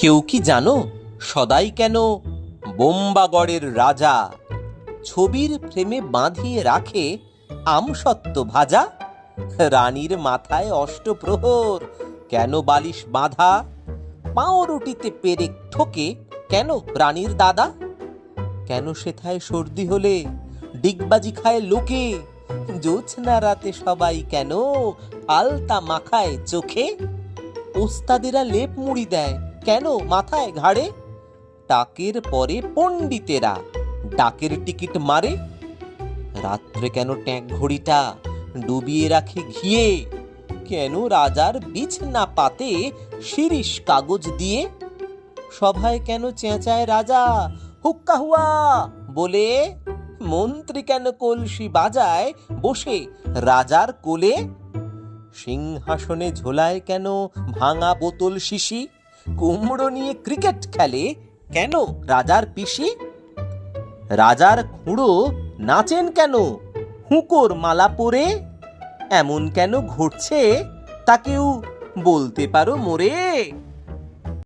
কেউ কি জানো সদাই কেন বোম্বাগড়ের রাজা ছবির ফ্রেমে বাঁধিয়ে রাখে আমসত্ত্ব ভাজা? রানীর মাথায় অষ্টপ্রহর কেন বালিশ বাঁধা? পাউরুটিতে পেরেক ঠোকে কেন রানীর দাদা? কেন সেথায় সর্দি হলে ডিগবাজি খায় লোকে? জোছনা রাতে সবাই কেন আলতা মাখায় চোখে? ওস্তাদেরা লেপ মুড়ি দেয় কেন মাথায় ঘাড়ে? টাকের পরে পণ্ডিতেরা ডাকের টিকিট মারে? রাত্রে কেন ট্যাঁক ঘড়িটা ডুবিয়ে রাখে ঘিয়ে? কেন রাজার বিছনা পাতে শিরিষ কাগজ দিয়ে? সভায় কেন চেঁচায় রাজা হুক্কা হুয়া বলে? মন্ত্রী কেন কলসি বাজায় বসে রাজার কোলে? সিংহাসনে ঝোলায় কেন ভাঙা বোতল শিশি? কুমড়ো নিয়ে ক্রিকেট খেলে কেন রাজার পিসি? রাজার খুঁড়ো নাচেন কেন হুঁকোর মালা পরে? এমন কেন ঘটছে তা কেউ বলতে পারো মোরে?